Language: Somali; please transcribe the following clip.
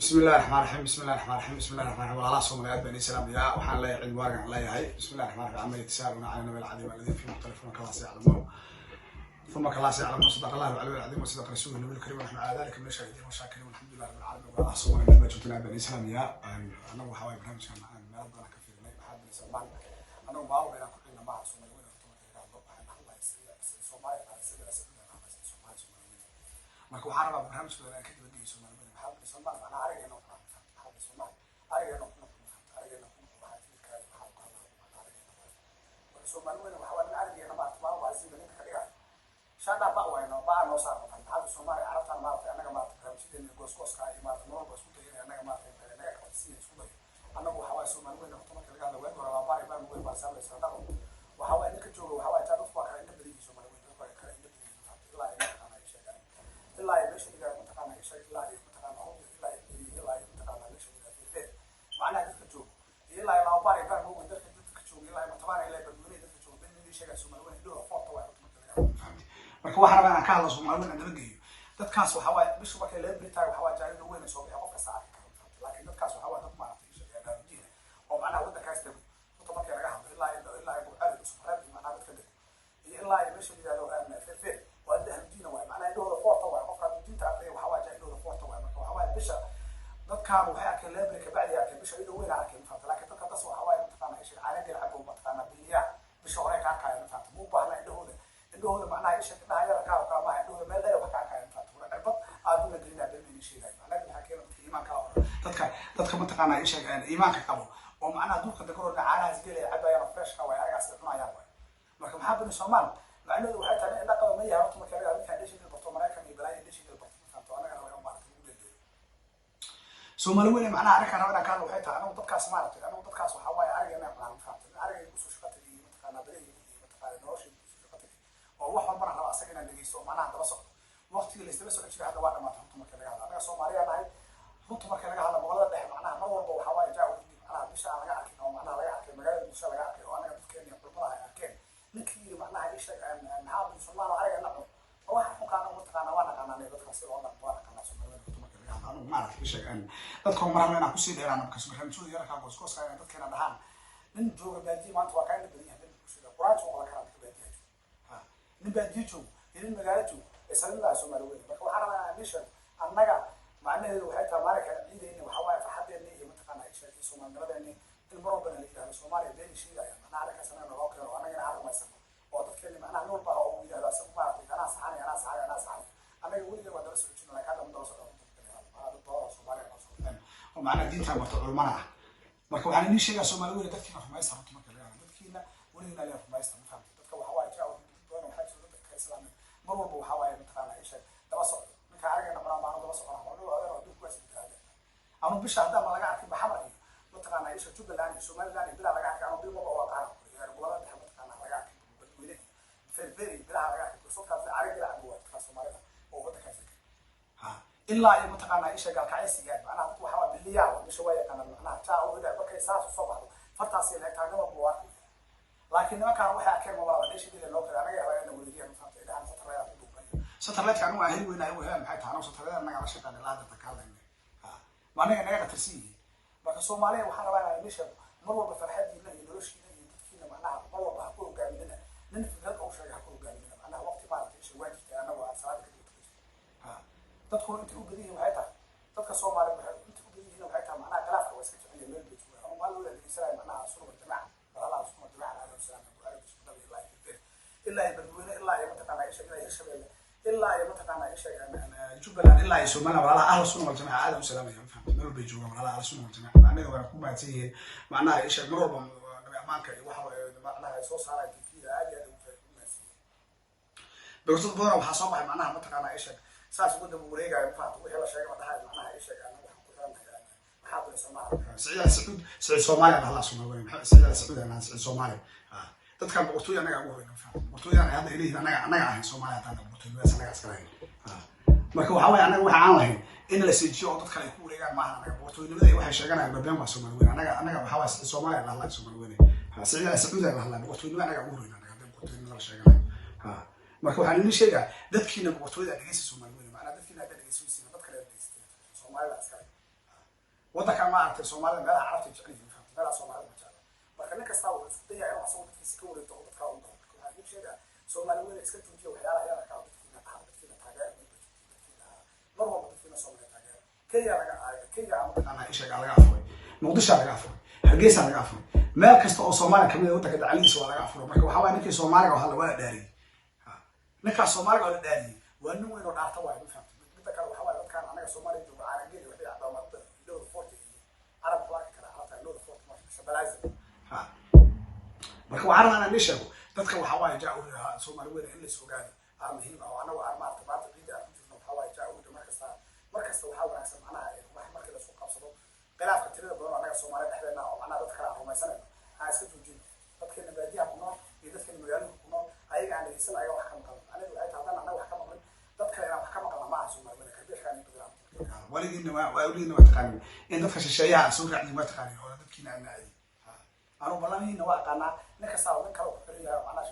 بسم الله الرحمن الرحيم بسم الله الرحمن الرحيم بسم الله الرحمن الرحيم والله صوم الأب بني سلام يا وحنا لا يعيد واقع لا يهي بسم الله الرحمن الرحيم عمل يتساءلون عن النبي العظيم الذي في مختلف كلاس يعلمون ثم كلاس يعلمون صدق الله العلي العظيم وصدق رسوله النبي الكريم ونحن على ذلك من الشاهدين والشاكرين والحمد لله رب العالمين والله صوم الأب بني سلام يا أنا وحواي برنامج كان ما ربنا كثير ما يحب بني سلمان أنا وباو بين كلنا مع صوم الأول الله يسير صوماي على سيدنا صوماي marka waxaan rabaa barnaamijka inaan ka dibadhiiso maalmaha maxaa la Soomaali ana aragayna maxaa Soomaali aragayna waxa fikirka waxa ku hadlaa Soomaali waxa waan aragayna ma aragtay waa si ninka ka dhigay shada ba wayno ba noo saarno maxaa Soomaali aragtaan ma aragtay anaga ma aragtay barnaamijkeena gooskoska ay ma aragtay nolol isku dayay anaga ma aragtay anaga ka si isku dayay anagu waxa waa Soomaali weyn oo marka laga hadlo way hore waa bari baan weyn baa saabay sadaqo waxa waa ninka joogo waxa waa taariikh waa kala inta badiyay Soomaali weyn oo kala inta badiyay ilaa ay meesha dhigaa mataqaana isha ilaa ay mataqaana ilaa ay mataqaana meesha dhigaa fiir macnaha dadka joogo ilaa ay laabari baan ugu dadka joogo ilaa ay mataqaana ilaa ay badweynay dadka joogo ben midii sheegay Soomaaliyeed dhowr foorta waa marka waxa rabaa aan ka hadlo Soomaaliyeed aan geeyo dadkaas waxa waa bishu markay la britaay waxa waa jaayid weyn soo bixi qofka saacad laakiin dadkaas waxa waa dad maartay sheegay diin oo macnaha waddankaas tago dadka markay laga hadlo ilaa ay buuxad isku xirad macnaha dadka degan ilaa ay meesha dhigaa fiir وأده الدين وهم أنا يدور فورته وهم قفرة الدين تعطيه وحواجه يدور فورته وهم وحواجه بشر ذكر وحياك الليبري كبعد ياك بشر يدور وين على كلمة لكن تلك تصور حواجه متقنا إيش على قل عبوا متقنا بالياء بشر هيك عكاية مفهوم مو بهنا عنده هذا معناه إيش كده هاي ركاب كلام عنده ما لا يوقع عكاية مفهوم العبط أدون الدين بالمين شيء هاي على قل حكينا إيمان كاو تذكر متقنا إيش إيمان كاو ومعناه دوك تذكرون على زجل عباية رفرش كاو يا سيدنا يا أبوي لكن محب السمان معناه waxay tahay in dhaqan ma yahay marka laga hadlo condition barto Mareykan iyo balay condition barto sababtoo anaga waa u maartay ugu dheeyo Soomaaliyeed macnaha arka rabada ka waxay tahay anagu dadkaas maartay anagu dadkaas waxa way aragayna macnaha fahamtay aragay ku soo shaqada iyo mataqaana balay iyo mataqaana nolosha ku soo shaqada oo wax walba raba asaga inaan dhageysto macnaha daba socdo waqtiga la isla soo jiray hadda waa dhamaatay runta marka laga hadlo anaga Soomaaliyeed ahay runta marka laga hadlo boqolada dhexe macnaha mar walba waxa way jaaw macnaha bisha laga arkay oo macnaha laga arkay magaalada bisha laga arkay oo anaga dadkeena qurbaha ay arkeen ninkii macnaha ay sheegaan maxaa Soomaaliya araga nacmo waxa ku qaano mataqaana waa naqaanay dadka si loo dhaqmo waa naqaanaa Soomaaliyeed marka laga hadlo ma aragtay sheegaan dadka marna ku sii dheeraan marka barnaamijyada yarka gooskoska ay dadkeena dhahaan nin jooga baadiye maanta waa ka inta badan yahay bulshada quraanjo wala ka rabta baadiye ha nin baadiye jooga nin magaalo jooga isla Soomaaliyeed marka waxa rabaa meesha annaga macnaheedu waxay tahay Mareykan ciideena waxa waa farxadeena iyo mataqaana ay sheegay Soomaaliyeed in marwalba la yiraahdo Soomaaliya been sheegaya macnaha arka sanad loo keeno anaga armaysan oo dadkeena macnaha nool baa oo yiraahdo asag maartay ana saxay anaga weliga waa dara soo jeedina ka dam dara soo oo macnaha diinta marto culmana marka waxaan inii sheegaa Soomaaliyeed dadkiina rumaysan runta marka laga dadkiina weliga la rumaysan ma fahamtay dadka waxa waa jaaw doona waxa soo dadka islaamka mar walba waxa waa mataqaana isha daba socdo marka aragayna maraan daba socdo oo dad ku asbitaada ama bisha hadda ma laga arkay baxamar mataqaana isha Jubaland Soomaaliland bila laga arkay ama bil walba waa qaar gobolada dhexe mataqaana laga arkay badweyne feeri bila laga arkay soo ka arag la abo dadka Soomaalida oo waddankaas ha ilaa ay mataqaana isha galkacaysiga macnaha dadku waxa waa biliyaa oo bisha way yaqaan macnaha taa oo wada bakay saas soo baxdo fartaasi la taagaba buwaa laakiin nimanka waxa arkay ma wala dheesha dil loo kala anaga yaabaa inuu weliyo fahamtay ilaa satarada ku duubay satarada anu ahli weynaa waxa maxay tahay anu satarada anaga la shaqada la dadka kaalay macnaha naga tarsiyi marka Soomaaliya waxa rabaa inay meesha mar walba farxadiina iyo noloshiina iyo dadkiina macnaha mar walba ku hogaaminana nin fikrad oo sheegay ku hogaaminana macnaha waqti maartay isha waajibta anagu aan salaad ka dhigto dadku inta u badiyay waxay tahay dadka Soomaaliyeed waxay inta u badiyay waxay tahay macnaha galaafka waa iska jecel meel bid oo maal wada dhigaysan macnaha suuqa jamaaca walaalaha suuqa jamaaca alayhi salaam oo ay isku dhabi ilaa ay badweene ilaa ay mataqaana isha ilaa Hirshabeelle ilaa ay mataqaana isha Jubaland ilaa ay Soomaaliya walaalaha ahlu sunna wal jamaa aad u salaamay meel bay joogaan walaalaha ahlu sunna wal jamaa anaga waan ku maadsanyihiin macnaha isha mar walba nabi amaanka iyo waxa macnaha ay soo saaraan tifida aad iyo aad u faa'iideysan dawladda boora waxa soo baxay macnaha mataqaana isha saas ugu daba wareegay faat wixii la sheegay dhahay macnaha isha anaga waxaan ku xirannahay maxaa buu Soomaaliya Saciid Soomaaliya Allah Soomaaliya maxaa Saciid Sacuudiga Saciid Soomaaliya dadka boqortooyada anaga ugu weyn faat boqortooyada hadda ilaahay anaga ahay Soomaaliya taan boqortooyada anaga askarayn marka waxa way anaga waxa aan lahayn in la seejiyo oo dadka ay ku wareegaan maahan anaga boqortooyada waxay sheeganayaan babeen waa Soomaaliyeed anaga waxa waa Soomaaliya Allah Soomaaliyeed Saciid Sacuudiga Allah boqortooyada anaga ugu weyn anaga boqortooyada la sheeganayo marka waxaan inii sheegaa dadkiina boqortooyada dhageysa Soomaaliyeed macna dadkiina dhageysiisina dadka la dhageystay Soomaaliya askarayn waddankan ma aragtay soomaalida meelaha carabta jecel yihiin fahamtay meelaha soomaalida ma jecla marka nin kastaa wuxuu isku dayaa inuu asagu dadkiisa ka wareegto oo dadkaa u daro waxaa idin sheegaa soomaali weyn iska tuujiya waxyaalaha yar arkaa dadkiina dhaha dadkiina taageera dadkiina mar walba dadkiina soomaaliya taageera kenya ama taqaanaa ishaga laga afuray muqdishaa laga afuray hargeysa laga afuray meel kasta oo soomaaliya kamid ah waddanka dacalihiisa waa laga afuray marka waxaa waaya ninkii soomaaliga hadla waa la dhaariyey ninkaas soomaaliga waa la dhaariyey waa nin weyn oo dhaarta waayo ma fahamtay midda kale waxaa waaya dadkaan anaga soomaaliya jooga caarangeli waxay caddaamada lowda forty carab ku arki karaa halka lowda forty marka shabalaaza marka waxaan rabaa inaan ii sheego dadka waxaa waaye jaa-uriha soomaali weyn in la is ogaado aa muhiim ah oo anagu aan maarata maanta ciidda aan ku jirno waxaa waaye jaa-uriga markasta waxaa wanaagsan macnaha wax markii laisku qabsado khilaafka tirada badan anaga soomaaliya dhexdeena oo macnaha dadka kale aan rumaysanayno aan iska joojin dadkeena baadiyaha ku nool iyo dadkeena magaalada ku nool ayaga aan dhegeysan ayaga wax ka maqan aniga waxay tahay haddaan anaga wax ka maqlin dad kale inaan wax ka maqlna maaha soomaali weyn karbeeshkaan in badan waligiina waa taqaanin in dadka shisheeyaha soo raacdiin waa taqaanin oo dadkiina aan naacay anugu ballamihiina waa aqaanaa nin kastaa nin kale ku xiriyaa macnaha